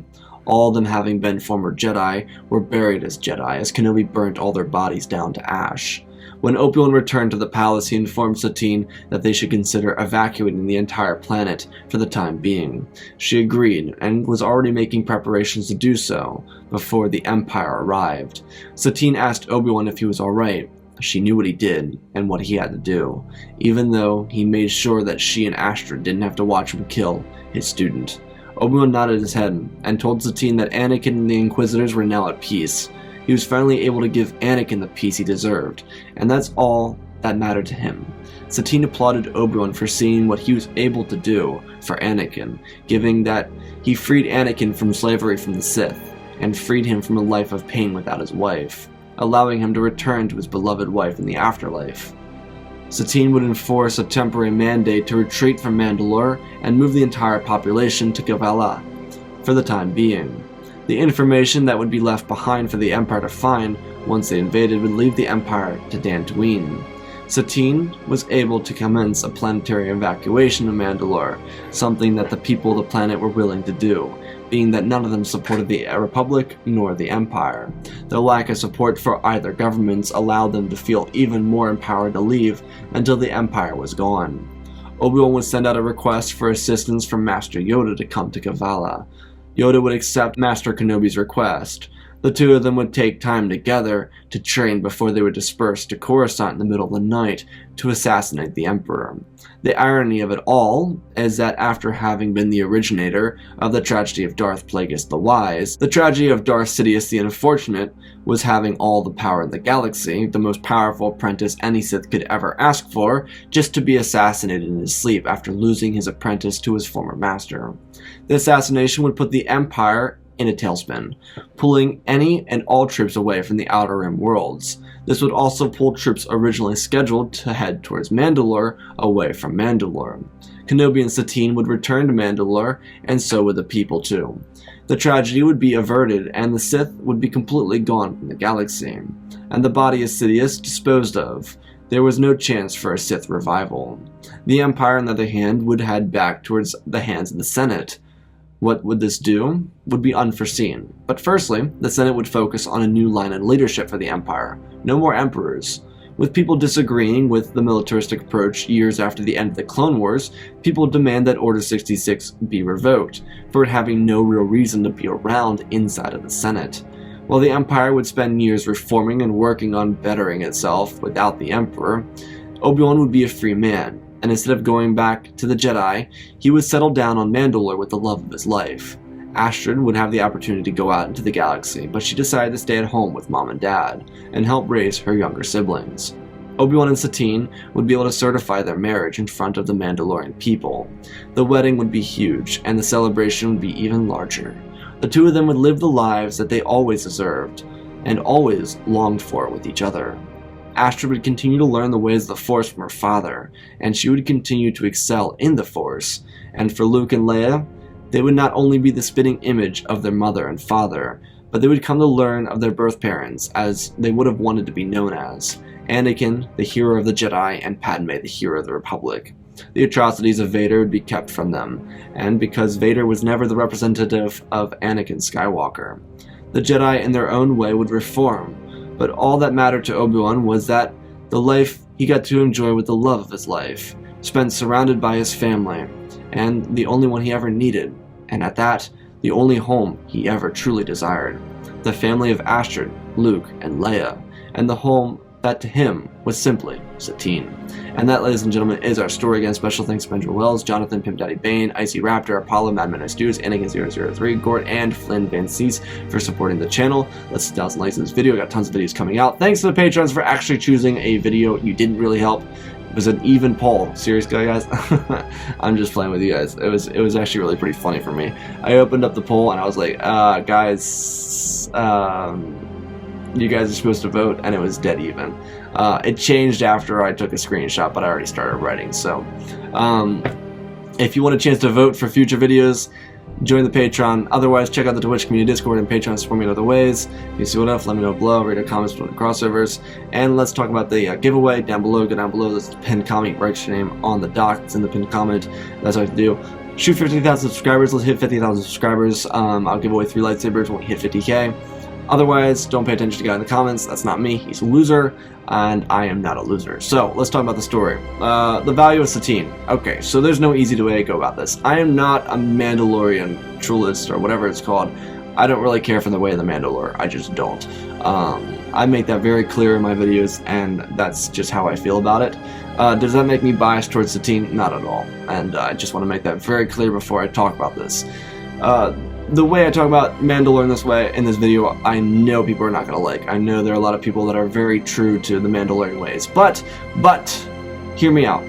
All of them, having been former Jedi, were buried as Jedi as Kenobi burnt all their bodies down to ash. When Obi-Wan returned to the palace, he informed Satine that they should consider evacuating the entire planet for the time being. She agreed, and was already making preparations to do so before the Empire arrived. Satine asked Obi-Wan if he was alright. She knew what he did, and what he had to do, even though he made sure that she and Astrid didn't have to watch him kill his student. Obi-Wan nodded his head, and told Satine that Anakin and the Inquisitors were now at peace. He was finally able to give Anakin the peace he deserved, and that's all that mattered to him. Satine applauded Obi-Wan for seeing what he was able to do for Anakin, giving that he freed Anakin from slavery from the Sith, and freed him from a life of pain without his wife, allowing him to return to his beloved wife in the afterlife. Satine would enforce a temporary mandate to retreat from Mandalore and move the entire population to Kavala for the time being. The information that would be left behind for the Empire to find once they invaded would leave the Empire to Dantooine. Satine was able to commence a planetary evacuation of Mandalore, something that the people of the planet were willing to do, being that none of them supported the Republic nor the Empire. The lack of support for either governments allowed them to feel even more empowered to leave until the Empire was gone. Obi-Wan would send out a request for assistance from Master Yoda to come to Kavala. Yoda would accept Master Kenobi's request. The two of them would take time together to train before they would disperse to Coruscant in the middle of the night to assassinate the Emperor. The irony of it all is that after having been the originator of the tragedy of Darth Plagueis the Wise, the tragedy of Darth Sidious the Unfortunate was having all the power in the galaxy, the most powerful apprentice any Sith could ever ask for, just to be assassinated in his sleep after losing his apprentice to his former master. The assassination would put the Empire in a tailspin, pulling any and all troops away from the Outer Rim worlds. This would also pull troops originally scheduled to head towards Mandalore away from Mandalore. Kenobi and Satine would return to Mandalore, and so would the people too. The tragedy would be averted, and the Sith would be completely gone from the galaxy, and the body of Sidious disposed of. There was no chance for a Sith revival. The Empire, on the other hand, would head back towards the hands of the Senate. What would this do? Would be unforeseen. But firstly, the Senate would focus on a new line of leadership for the Empire. No more emperors. With people disagreeing with the militaristic approach years after the end of the Clone Wars, people demand that Order 66 be revoked, for it having no real reason to be around inside of the Senate. While the Empire would spend years reforming and working on bettering itself without the Emperor, Obi-Wan would be a free man, and instead of going back to the Jedi, he would settle down on Mandalore with the love of his life. Astrid would have the opportunity to go out into the galaxy, but she decided to stay at home with Mom and Dad, and help raise her younger siblings. Obi-Wan and Satine would be able to certify their marriage in front of the Mandalorian people. The wedding would be huge, and the celebration would be even larger. The two of them would live the lives that they always deserved, and always longed for with each other. Astrid would continue to learn the ways of the Force from her father, and she would continue to excel in the Force. And for Luke and Leia, they would not only be the spitting image of their mother and father, but they would come to learn of their birth parents as they would have wanted to be known as. Anakin, the hero of the Jedi, and Padme, the hero of the Republic. The atrocities of Vader would be kept from them, and because Vader was never the representative of Anakin Skywalker. The Jedi in their own way would reform, but all that mattered to Obi-Wan was that the life he got to enjoy with the love of his life, spent surrounded by his family, and the only one he ever needed, and at that, the only home he ever truly desired. The family of Astrid, Luke, and Leia, and the home that to him was simply Satine. And that, ladies and gentlemen, is our story. Again, special thanks to Benjamin Wells, Jonathan, Pimp Daddy Bane, Icy Raptor, Apollo, Madman Stews, Anakin003, Gort, and Flynn Van Cease for supporting the channel. Let's hit 1,000 likes on this video. We got tons of videos coming out. Thanks to the patrons for actually choosing a video. You didn't really help. It was an even poll. Seriously, guys? I'm just playing with you guys. It was actually really pretty funny for me. I opened up the poll and I was like, guys, you guys are supposed to vote, and it was dead even. It changed after I took a screenshot, but I already started writing. So, if you want a chance to vote for future videos, join the Patreon. Otherwise, check out the Twitch community Discord and Patreon to support me in other ways. If you see what else, let me know below. Read the comments between the crossovers. And let's talk about the giveaway down below. Go down below. There's the pinned comment. Write your name on the doc. It's in the pinned comment. That's what I have to do. Shoot 50,000 subscribers. Let's hit 50,000 subscribers. I'll give away 3 lightsabers when we hit 50k. Otherwise, don't pay attention to the guy in the comments. That's not me. He's a loser, and I am not a loser. So, let's talk about the story. The value of Satine. Okay, so there's no easy way to go about this. I am not a Mandalorian truelist, or whatever it's called. I don't really care for the way of the Mandalore. I just don't. I make that very clear in my videos, and that's just how I feel about it. Does that make me biased towards Satine? Not at all. And I just want to make that very clear before I talk about this. The way I talk about Mandalore in this video, I know people are not going to like. I know there are a lot of people that are very true to the Mandalorian ways. But, hear me out.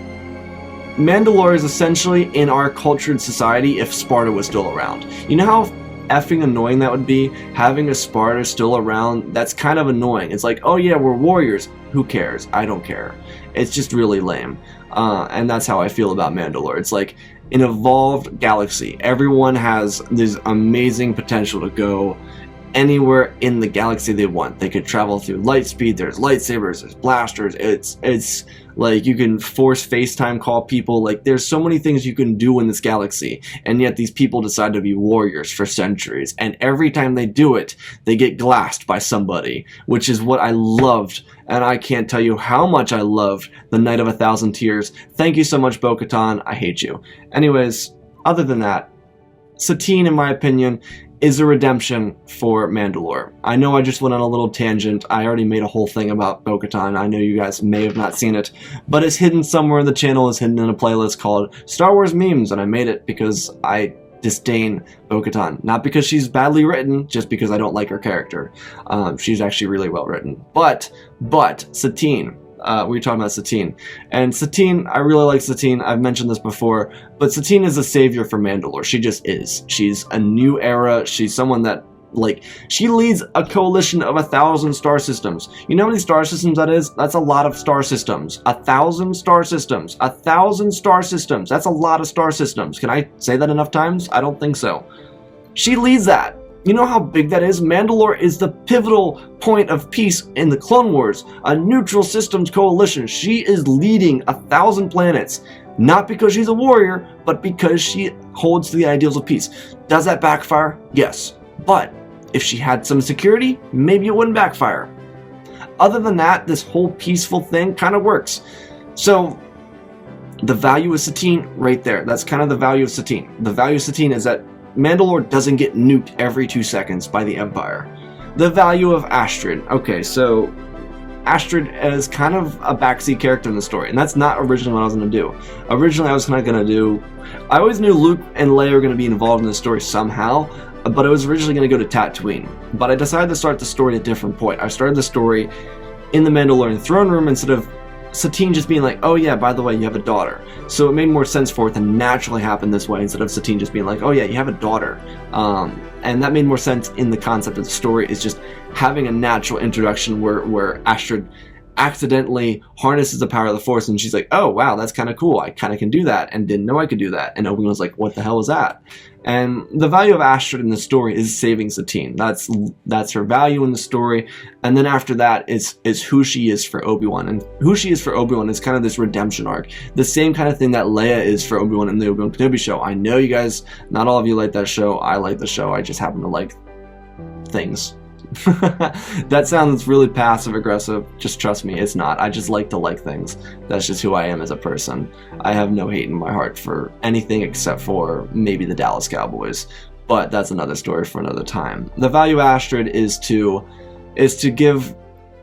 Mandalore is essentially in our cultured society if Sparta was still around. You know how effing annoying that would be? Having a Sparta still around, that's kind of annoying. It's like, oh yeah, we're warriors. Who cares? I don't care. It's just really lame. And that's how I feel about Mandalore. It's like an evolved galaxy. Everyone has this amazing potential to go anywhere in the galaxy they want. They could travel through light speed. There's lightsabers, there's blasters. It's like you can force FaceTime call people. Like there's so many things you can do in this galaxy, and yet these people decide to be warriors for centuries. And every time they do it, they get glassed by somebody, which is what I loved. And I can't tell you how much I loved the Night of 1,000 Tears. Thank you so much, Bo-Katan. I hate you. Anyways, other than that, Satine, in my opinion, is a redemption for Mandalore. I know I just went on a little tangent. I already made a whole thing about Bo-Katan. I know you guys may have not seen it, but it's hidden somewhere in the channel. It's hidden in a playlist called Star Wars Memes, and I made it because I disdain Bo-Katan. Not because she's badly written, just because I don't like her character. She's actually really well written. But Satine. We were talking about Satine. And Satine, I really like Satine. I've mentioned this before, but Satine is a savior for Mandalore. She just is. She's a new era. She's someone that, like, she leads a coalition of 1,000 star systems. You know how many star systems that is? That's a lot of star systems. 1,000 star systems. 1,000 star systems. That's a lot of star systems. Can I say that enough times? I don't think so. She leads that. You know how big that is? Mandalore is the pivotal point of peace in the Clone Wars, a neutral systems coalition. She is leading 1,000 planets, not because she's a warrior, but because she holds to the ideals of peace. Does that backfire? Yes. But if she had some security, maybe it wouldn't backfire. Other than that, this whole peaceful thing kind of works. So, the value of Satine, right there. That's kind of the value of Satine. The value of Satine is that Mandalore doesn't get nuked every 2 seconds by the Empire. The value of Astrid. Okay, so Astrid is kind of a backseat character in the story, and that's not originally what I was going to do. Originally, I was kind of going to do... I always knew Luke and Leia were going to be involved in the story somehow, but I was originally going to go to Tatooine. But I decided to start the story at a different point. I started the story in the Mandalorian throne room instead of Satine just being like, oh yeah, by the way, you have a daughter. So it made more sense for it to naturally happen this way instead of Satine just being like, oh yeah, you have a daughter. And that made more sense in the concept of the story, is just having a natural introduction where Astrid accidentally harnesses the power of the Force, and she's like, oh wow, that's kind of cool. I kind of can do that, and didn't know I could do that. And Obi Wan was like, what the hell is that? And the value of Astrid in the story is saving Satine. That's her value in the story. And then after that is who she is for Obi Wan. And who she is for Obi Wan is kind of this redemption arc. The same kind of thing that Leia is for Obi Wan in the Obi Wan Kenobi show. I know you guys, not all of you like that show. I like the show. I just happen to like things. That sounds really passive aggressive. Just trust me, it's not. I just like to like things. That's just who I am as a person. I have no hate in my heart for anything except for maybe the Dallas Cowboys, but that's another story for another time. The value of Astrid is to give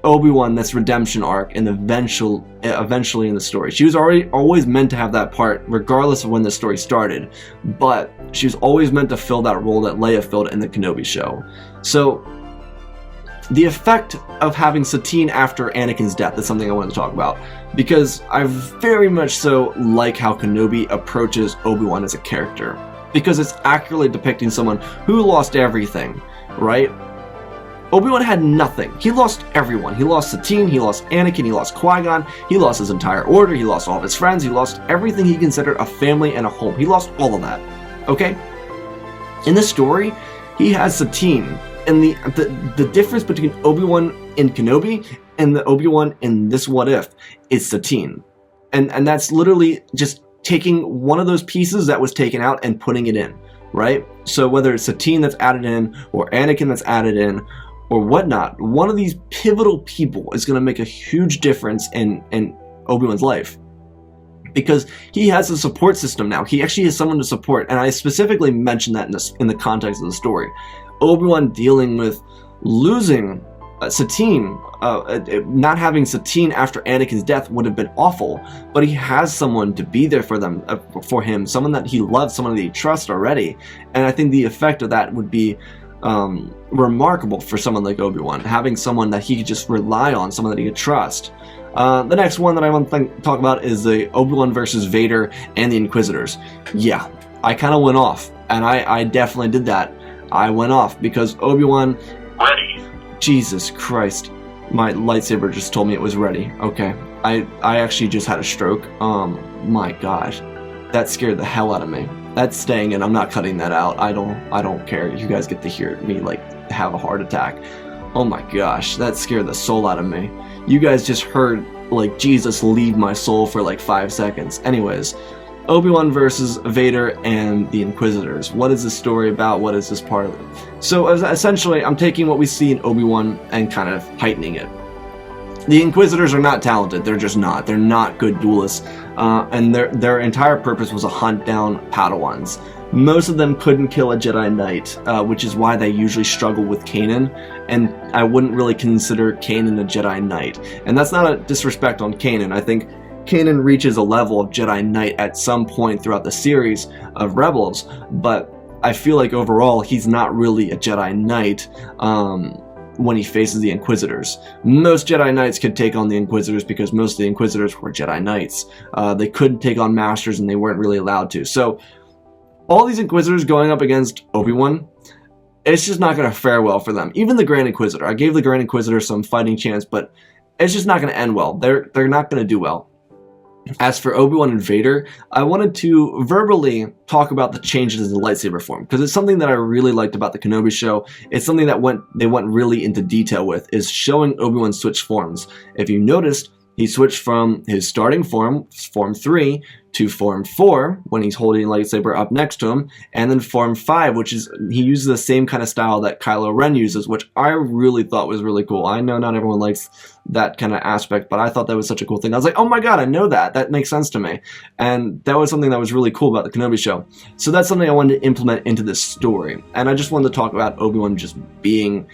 Obi-Wan, this redemption arc, and eventually in the story. She was always meant to have that part, regardless of when the story started, but she was always meant to fill that role that Leia filled in the Kenobi show. So, the effect of having Satine after Anakin's death is something I wanted to talk about, because I very much so like how Kenobi approaches Obi-Wan as a character, because it's accurately depicting someone who lost everything, right? Obi-Wan had nothing. He lost everyone. He lost Satine, he lost Anakin, he lost Qui-Gon, he lost his entire order, he lost all of his friends, he lost everything he considered a family and a home. He lost all of that, okay? In this story, he has Satine, and the difference between Obi-Wan in Kenobi and the Obi-Wan in this What If is Satine. And that's literally just taking one of those pieces that was taken out and putting it in, right? So whether it's Satine that's added in, or Anakin that's added in, or whatnot, one of these pivotal people is going to make a huge difference in Obi-Wan's life. Because he has a support system now. He actually has someone to support, and I specifically mentioned that in the context of the story. Obi-Wan dealing with losing Satine, not having Satine after Anakin's death would have been awful, but he has someone to be there for him, someone that he loves, someone that he trusts already, and I think the effect of that would be remarkable for someone like Obi-Wan, having someone that he could just rely on, someone that he could trust. The next one that I want to talk about is the Obi-Wan versus Vader and the Inquisitors. Yeah, I kind of went off, and I definitely did that. I went off because Obi-Wan... Ready. Jesus Christ. My lightsaber just told me it was ready. Okay. I actually just had a stroke. My gosh. That scared the hell out of me. That's staying in. I'm not cutting that out. I don't care. You guys get to hear me, like, have a heart attack. Oh my gosh. That scared the soul out of me. You guys just heard, like, Jesus leave my soul for, like, 5 seconds. Anyways, Obi-Wan versus Vader and the Inquisitors. What is this story about? What is this part of it? So, essentially, I'm taking what we see in Obi-Wan and kind of heightening it. The Inquisitors are not talented. They're just not. They're not good duelists. And their entire purpose was to hunt down Padawans. Most of them couldn't kill a Jedi Knight, which is why they usually struggle with Kanan, and I wouldn't really consider Kanan a Jedi Knight. And that's not a disrespect on Kanan. I think Kanan reaches a level of Jedi Knight at some point throughout the series of Rebels, but I feel like overall he's not really a Jedi Knight when he faces the Inquisitors. Most Jedi Knights could take on the Inquisitors because most of the Inquisitors were Jedi Knights. They couldn't take on Masters and they weren't really allowed to. So all these Inquisitors going up against Obi-Wan, it's just not going to fare well for them. Even the Grand Inquisitor. I gave the Grand Inquisitor some fighting chance, but it's just not going to end well. They're not going to do well. As for Obi-Wan and Vader, I wanted to verbally talk about the changes in the lightsaber form, because it's something that I really liked about the Kenobi show. It's something that they went really into detail with, is showing Obi-Wan switch forms. If you noticed, he switched from his starting form, Form 3, to Form 4, when he's holding a lightsaber up next to him, and then Form 5, which is, he uses the same kind of style that Kylo Ren uses, which I really thought was really cool. I know not everyone likes that kind of aspect, but I thought that was such a cool thing. I was like, oh my god, I know that. That makes sense to me. And that was something that was really cool about the Kenobi show. So that's something I wanted to implement into this story. And I just wanted to talk about Obi-Wan just being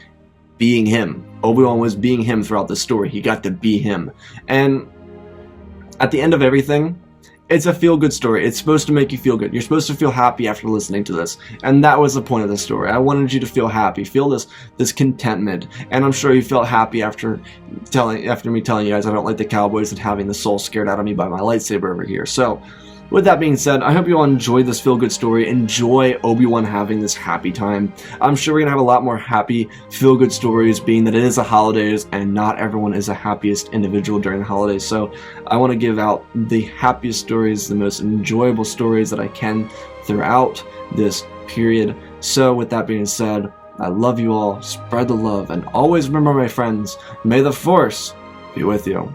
him. Obi-Wan was being him throughout the story. He got to be him. And at the end of everything, it's a feel-good story. It's supposed to make you feel good. You're supposed to feel happy after listening to this. And that was the point of the story. I wanted you to feel happy, feel this contentment. And I'm sure you felt happy after me telling you guys I don't like the Cowboys and having the soul scared out of me by my lightsaber over here. So, with that being said, I hope you all enjoyed this feel-good story. Enjoy Obi-Wan having this happy time. I'm sure we're going to have a lot more happy, feel-good stories, being that it is the holidays, and not everyone is the happiest individual during the holidays. So I want to give out the happiest stories, the most enjoyable stories that I can throughout this period. So with that being said, I love you all, spread the love, and always remember, my friends, may the Force be with you.